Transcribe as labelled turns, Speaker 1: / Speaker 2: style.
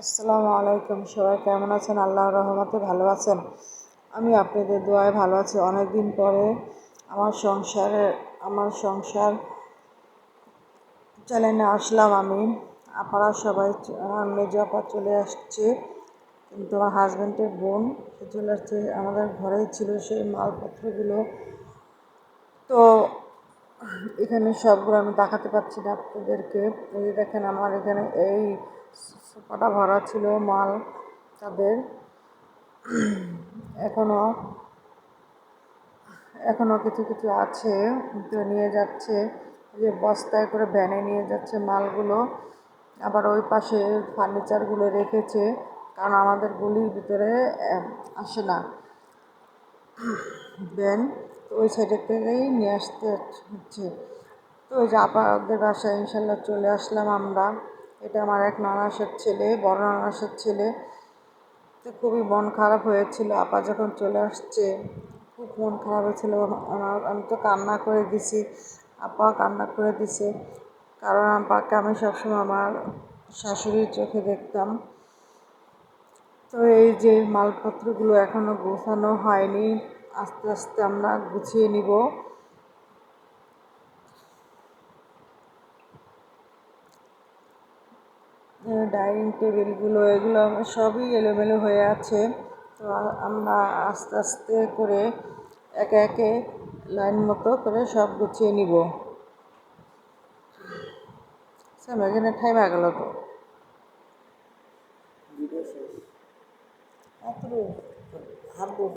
Speaker 1: আসসালামু আলাইকুম। সবাই কেমন আছেন? আল্লাহর রহমতে ভালো আছেন। আমি আপনাদের দোয়ায় ভালো আছি। অনেক দিন পরে আমার সংসার চ্যানেলে আসলাম আমি। আপনারা সবাই, আমার মেজো আপা চলে আসছে, কিন্তু আমার হাজব্যান্ডের বোন সে চলে আসছে। আমাদের ঘরেই ছিল সেই মালপত্রগুলো, তো এখানে সবগুলো আমি দেখাতে পারছি না আপনাদেরকে। এই দেখেন, আমার এখানে এই সোফাটা ভরা ছিল মাল তাদের। এখনো এখনো কিছু কিছু আছে, তো নিয়ে যাচ্ছে, যে বস্তায় করে ভ্যানে নিয়ে যাচ্ছে মালগুলো। আবার ওই পাশে ফার্নিচারগুলো রেখেছে, কারণ আমাদের গলির ভিতরে আসে না ভ্যান, তো ওই সাইডের থেকেই নিয়ে আসতে হচ্ছে। তো ওই যে আপাদের বাসায় ইনশাল্লাহ চলে আসলাম আমরা। এটা আমার এক নানাসের ছেলে, বড় নানাসের ছেলে। তো খুবই মন খারাপ হয়েছিল আপা যখন চলে আসছে, খুব মন খারাপ হয়েছিল আমার। আমি তো কান্না করে দিছি, আপা কান্না করে দিছে, কারণ আপাকে আমি সবসময় আমার শাশুড়ির চোখে দেখতাম। তো এই যে মালপত্রগুলো এখনও গোছানো হয়নি, আস্তে আস্তে আমরা গুছিয়ে নিব। ডাইনিং টেবিলগুলো এগুলো সবই এলোমেলো হয়ে আছে, তো আমরা আস্তে আস্তে করে একে একে লাইন মতো করে সব গুছিয়ে নিব। স্যার এখানে ঠাইমা গেল তো ভিডিও শেষ।